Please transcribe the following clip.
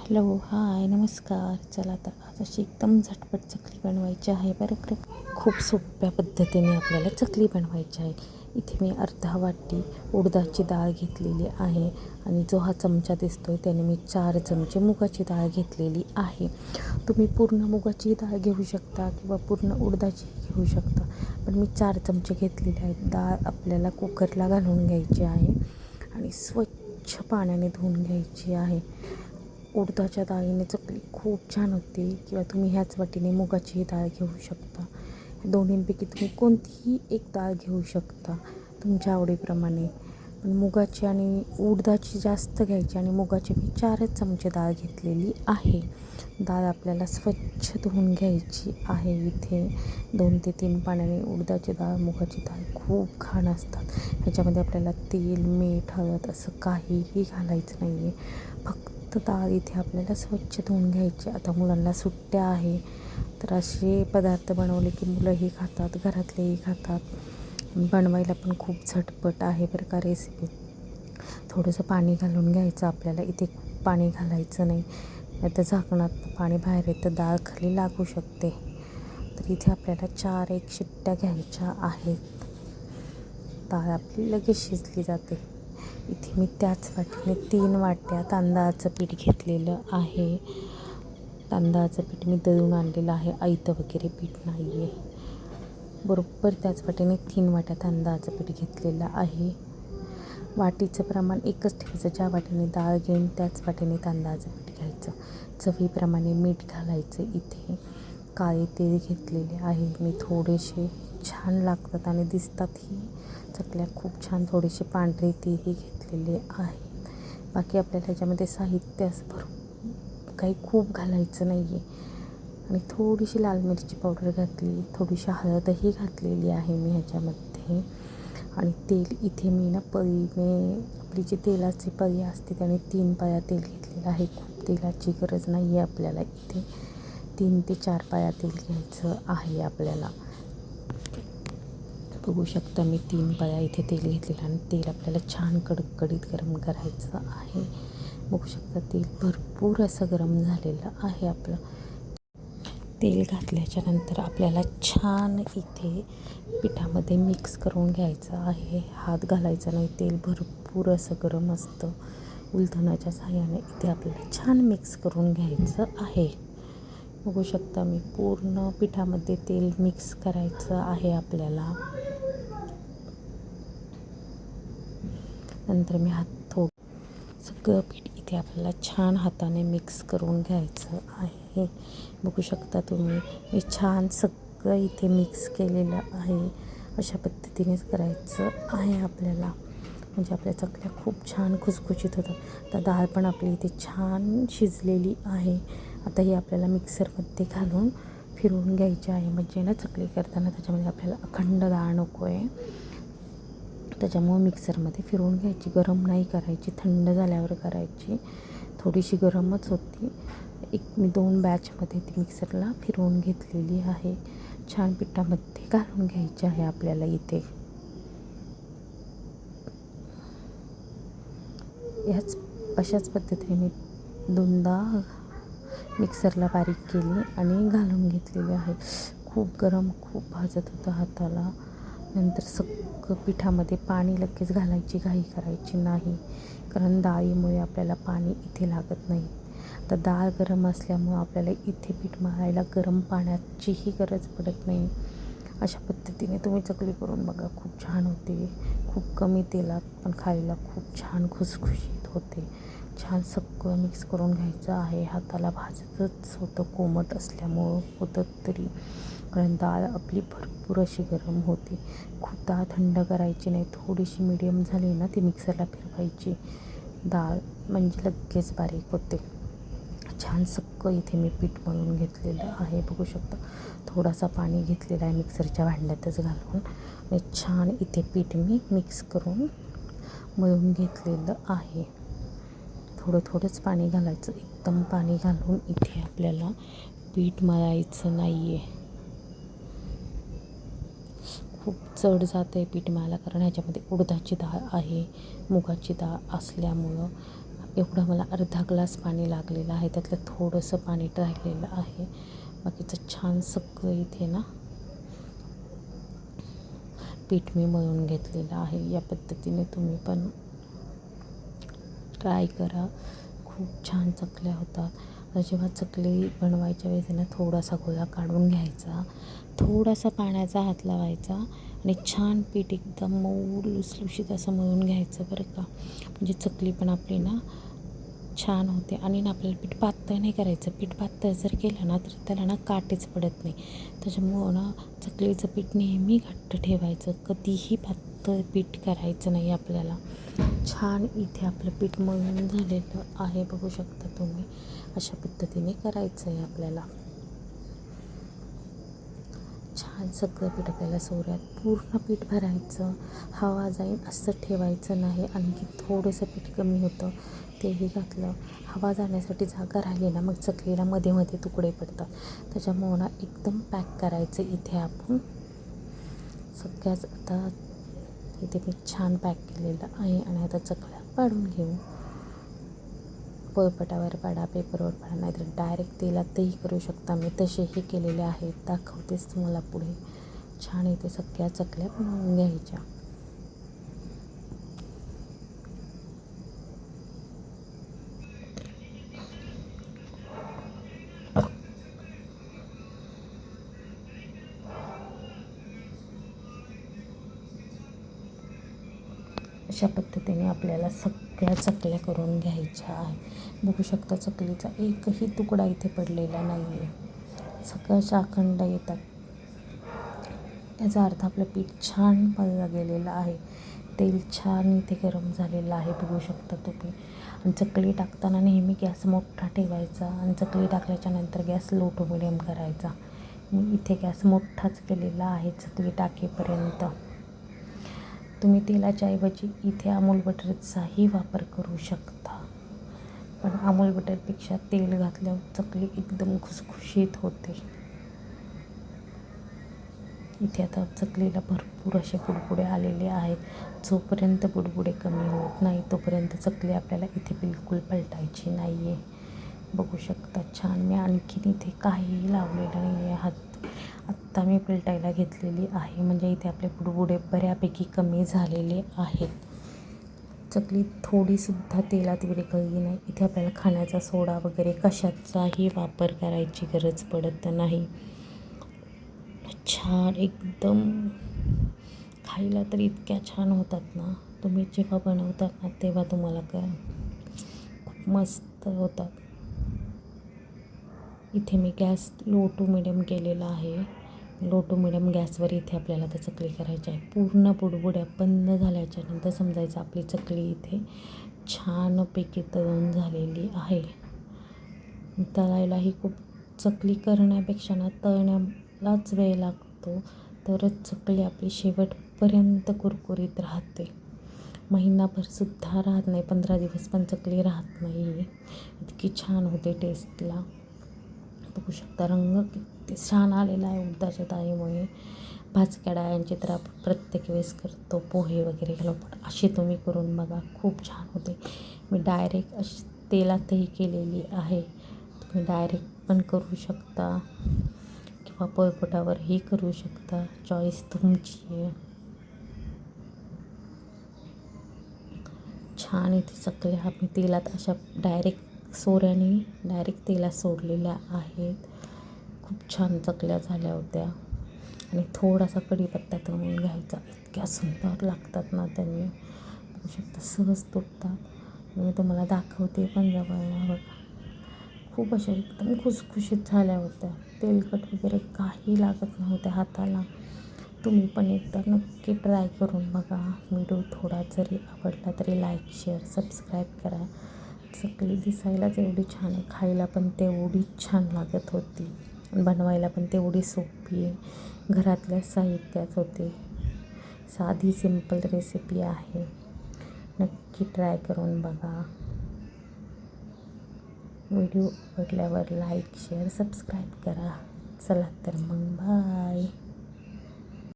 Hello, हाय, नमस्कार. चला तर आज अशी एकदम झटपट चकली बनवायची आहे बरं. खूप सोप्या पद्धतीने आपल्याला चकली बनवायची आहे. इथे मी अर्धा वाटी उडदाची डाळ घेतलेली आहे आणि जो हा चमचा दिसतो आहे त्याने मी 4 चमचे मुगाची डाळ घेतलेली आहे. तुम्ही पूर्ण मुगाची डाळ घेऊ शकता किंवा पूर्ण उडदाची घेऊ शकता, पण मी 4 चमचे घेतलेले आहेत. डाळ आपल्याला कुकरला घालून घ्यायची आहे आणि स्वच्छ पाण्याने धुवून घ्यायची आहे. उडदाच्या डाळीने चकली खूप छान होते किंवा तुम्ही ह्याच वाटीने मुगाची डाळ घेऊ शकता. दोन्हींपैकी तुम्ही कोणतीही एक डाळ घेऊ शकता तुमच्या आवडीप्रमाणे. पण मुगाची आणि उडदाची जास्त घ्यायची आणि मुगाची मी 4च चमचे डाळ घेतलेली आहे. डाळ आपल्याला स्वच्छ धुवून घ्यायची आहे. इथे 2 ते 3 पाण्याने उडदाची डाळ, मुगाची डाळ खूप घाण असतात. ह्याच्यामध्ये आपल्याला तेल, मीठ, हळद असं काहीही घालायचं नाही आहे. फक्त डाळ इथे आपल्याला स्वच्छ धुवून घ्यायची. आता मुलांना सुट्ट्या आहे तर असे पदार्थ बनवले की मुलंही खातात, घरातलेही खातात. बनवायला पण खूप झटपट आहे बरं का रेसिपी. थोडंसं पाणी घालून घ्यायचं आपल्याला. इथे खूप पाणी घालायचं नाही, नाहीतर झाकणात पाणी बाहेर येतं, डाळ खाली लागू शकते. तर इथे आपल्याला 4-1 शिट्ट्या घ्यायच्या आहेत. डाळ आपली लगेच शिजली जाते. इथे मी त्याच वाटीने 3 वाट्या तांदळाचं पीठ घेतलेलं आहे. तांदळाचं पीठ मी दळून आणलेलं आहे, आयतं वगैरे पीठ नाही आहे. बरोबर त्याच वाटीने 3 वाट्या तांदळाचं पीठ घेतलेलं आहे. वाटीचं प्रमाण एकच ठेवायचं. ज्या वाटीने डाळ घेईन त्याच वाटीने तांदळाचं पीठ घ्यायचं. चवीप्रमाणे मीठ घालायचं. इथे काळे तीळ घेतलेले आहे मी. थोडेसे छान लागतात आणि दिसतातही चकल्या खूप छान. थोडेसे पांढरे तीळही घेतलेले आहेत. बाकी आपल्याला ह्याच्यामध्ये साहित्य असं काही खूप घालायचं नाही आहे. आणि थोडीशी लाल मिरची पावडर घातली, थोडीशी हळदही घातलेली आहे मी ह्याच्यामध्ये. आणि तेल इथे मी आपली जी तेलाची पळी असते त्याने 3 पळ्या तेल घेतलेलं आहे. खूप तेलाची गरज नाही आहे आपल्याला. इथे 3 ते 4 पळ्या तेल घ्यायचं आहे आपल्याला. बघू शकता मी 3 पळ्या इथे तेल घेतलेलं आणि तेल आपल्याला छान कडकडीत गरम करायचं आहे. बघू शकता तेल भरपूर असं गरम झालेलं आहे आपलं. तेल घातल्याच्या नंतर आपल्याला छान इथे पिठामध्ये मिक्स करून घ्यायचं आहे. हात घालायचा नाही, तेल भरपूर असं गरम असतं. उलथण्याच्या सहाय्याने इथे आपल्याला छान मिक्स करून घ्यायचं आहे. बघू शकता मी पूर्ण पिठामध्ये तेल मिक्स करायचं आहे आपल्याला. नंतर मी सगळं पीठ इथे आपल्याला छान हाताने मिक्स करून घ्यायचं आहे. बघू शकता तुम्ही मी छान सगळं इथे मिक्स केलेलं आहे. अशा पद्धतीनेच करायचं आहे आपल्याला, म्हणजे आपल्या चकल्या खूप छान खुसखुशीत होतात. तर डाळ पण आपली इथे छान शिजलेली आहे. आता ही आपल्याला मिक्सरमध्ये घालून फिरवून घ्यायची आहे. म्हणजे ना चकली करताना त्याच्यामध्ये आपल्याला अखंड डाळ नको आहे, त्याच्यामुळं मिक्सरमध्ये फिरवून घ्यायची. गरम नाही करायची, थंड झाल्यावर करायची. थोडीशी गरमच होती. मी 2 बॅचमध्ये ती मिक्सरला फिरवून घेतलेली आहे. छान पिठामध्ये घालून घ्यायची आहे आपल्याला इथे. अशाच पद्धतीने मी 2दा मिक्सरला बारीक केली आणि घालून घेतलेली आहे. खूप गरम, खूप भाजत होतं हाताला. नंतर सगळं पिठामध्ये पाणी लगेच घालायची घाई करायची नाही, कारण डाळीमुळे आपल्याला पाणी इथे लागत नाही. तर डाळ गरम असल्यामुळं आपल्याला इथे पीठ मळायला गरम पाण्याचीही गरज पडत नाही. अशा पद्धतीने तुम्ही चकली करून बघा, खूप छान होते. खूप कमी तेलात पण खायला खूप छान खुसखुशीत होते. छान सगळं मिक्स करून घ्यायचं आहे. हाताला भाजतच होतं, कोमट असल्यामुळं होतं तरी, कारण डाळ आपली भरपूर अशी गरम होती. खूप डाळ थंड करायची नाही, थोडीशी मीडियम झाली ना ती मिक्सरला फिरवायची डाळ, म्हणजे लगेच बारीक होते. छान सगळं इथे मी पीठ मळून घेतलेलं आहे. बघू शकता थोडासा पाणी घेतलेला आहे मिक्सरच्या भांड्यातच घालून आणि छान इथे पीठ मी मिक्स करून मळून घेतलेलं आहे. थोडंच पाणी घालायचं, एकदम पाणी घालून इथे आपल्याला पीठ मळायचं नाही आहे. खूप जड जातं आहे पीठ मळायला, कारण ह्याच्यामध्ये उडदाची डाळ आहे, मुगाची डाळ असल्यामुळं एवढं मला अर्धा ग्लास पाणी लागलेलं आहे, त्यातलं थोडंसं पाणी राहिलेलं आहे. बाकीचं छान सगळं इथे ना पीठ मी मळून घेतलेलं आहे. या पद्धतीने तुम्ही पण ट्राय करा, खूप छान चकल्या होतात. तर जेव्हा चकली बनवायच्या वेळेस ना थोडासा गोळा काढून घ्यायचा, थोडासा पाण्याचा हात लावायचा आणि छान पीठ एकदम मऊ लुसलुशीत असं मळून घ्यायचं बरं का. म्हणजे चकली पण आपली ना छान होते. आणि ना आपल्याला पीठ पातळ नाही करायचं. पीठ पातळ जर केलं ना तर त्याला ना काटेच पडत नाही. त्याच्यामुळं ना चकलीचं पीठ नेहमी घट्ट ठेवायचं, कधीही पातळ पीठ करायचं नाही आपल्याला. छान इथे आपलं पीठ मळून झालेलं आहे, बघू शकता तुम्ही. अशा पद्धतीने करायचं आहे आपल्याला. छान सगळं पीठ आपल्याला सोऱ्यात पूर्ण पीठ भरायचं, हवा जाईल असं ठेवायचं नाही. आणखी थोडंसं पीठ कमी होतं तेही घातलं. हवा जाण्यासाठी जागा राहिली ना मग चकलीला मध्ये मध्ये तुकडे पडतात. त्याच्यामुळं ना एकदम पॅक करायचं इथे आपण सगळ्याच. आता इथे मी छान पॅक केलेलं आहे आणि आता चकल्या पाडून घेऊ. पोळपाटावर पाडा, पेपरवर पाडा, नाहीतर डायरेक्ट तेलातही करू शकता. मी तसेही केलेले आहेत, दाखवतेच तुम्हाला पुढे. छान इथे सगळ्या चकल्या बनवून घ्यायच्या. अशा पद्धतीने आपल्याला सगळ्या चकल्या करून घ्यायच्या आहे. बघू शकता चकलीचा एकही तुकडा इथे पडलेला नाही आहे, सगळं अखंड येतात. याचा अर्थ आपलं पीठ छान मळलं गेलेलं आहे. तेल छान इथे गरम झालेलं आहे, बघू शकता तुम्ही. आणि चकली टाकताना नेहमी गॅस मोठा ठेवायचा आणि चकली टाकल्याच्या नंतर गॅस लो टू मिडियम करायचा. मी इथे गॅस मोठाच केलेला आहे चकली टाकेपर्यंत. तुम्ही तेलाच्या ऐवजी इथे अमूल बटरचाही वापर करू शकता, पण अमूल बटरपेक्षा तेल घातल्यावर चकली एकदम खुसखुशीत होते. इथे आता चकलीला भरपूर असे बुडबुडे आलेले आहेत. जोपर्यंत बुडबुडे कमी होत नाही तोपर्यंत चकली आपल्याला इथे बिलकुल पलटायची नाही आहे. बघू शकता छान. मी आणखीन इथे काहीही लावलेलं नाही आहे. आत्ता मी पलटायला घेतलेली आहे, म्हणजे इथे आपले बुडबुडे बऱ्यापैकी कमी झालेले आहेत. चकली थोडीसुद्धा तेलात विरघळली नाही. इथे आपल्याला खाण्याचा सोडा वगैरे कशाचाही वापर करायची गरज पडत नाही. छान एकदम खायला तर इतक्या छान होतात ना, तुम्ही जेव्हा बनवतात ना तेव्हा तुम्हाला खूप मस्त होतात. इथे मी गॅस लो टू मिडियम केलेला आहे. लो टू मिडियम गॅसवर इथे आपल्याला तर चकली करायची आहे. पूर्ण बुडबुड्या बंद झाल्याच्या नंतर समजायचं आपली चकली इथे छानपैकी तळून झालेली आहे. तळायलाही खूप, चकली करण्यापेक्षा ना तळण्यालाच वेळ लागतो, तरच चकली आपली शेवटपर्यंत कुरकुरीत राहते. महिनाभरसुद्धा राहत नाही, 15 दिवस पण चकली राहत नाही, इतकी छान होते टेस्टला. बघू शकता रंग किती छान आलेला आहे उडदाच्या डाळीमुळे. भाजक्या डाळ्यांची तर आपण प्रत्येक वेळेस करतो पोहे वगैरे घालून, पण अशी तुम्ही करून बघा, खूप छान होते. मी डायरेक्ट अशी तेलातही केलेली आहे, तुम्ही डायरेक्ट पण करू शकता किंवा पोळपाटावरही करू शकता, चॉईस तुमची आहे. छान इथे चकल्या आम्ही तेलात अशा डायरेक्ट सोऱ्याने डायरेक्ट तेलात सोडलेल्या आहेत. खूप छान चकल्या झाल्या होत्या. आणि थोडासा कढीपत्ता तळून घ्यायचा, इतक्या सुंदर लागतात ना त्यांनी. बघू शकता सहज तुटतात. मी तुम्हाला दाखवते पण जवळ बघा. खूप अशा एकदम खुसखुशीत झाल्या होत्या, तेलकट वगैरे काही लागत नव्हत्या हाताला. तुम्ही पण एकदा नक्की ट्राय करून बघा. व्हिडिओ थोडा जरी आवडला तरी लाईक, शेअर, सबस्क्राईब करा. चकली दिसायलाच एवढी छान आहे, खायला पण तेवढीच छान लागत होती, बनवायला पण तेवढी सोपी आहे. घरातल्या साहित्यात होते, साधी सिंपल रेसिपी आहे. नक्की ट्राय करून बघा. व्हिडिओ आवडल्यावर लाईक, शेअर, सबस्क्राईब करा. चला तर मग बाय.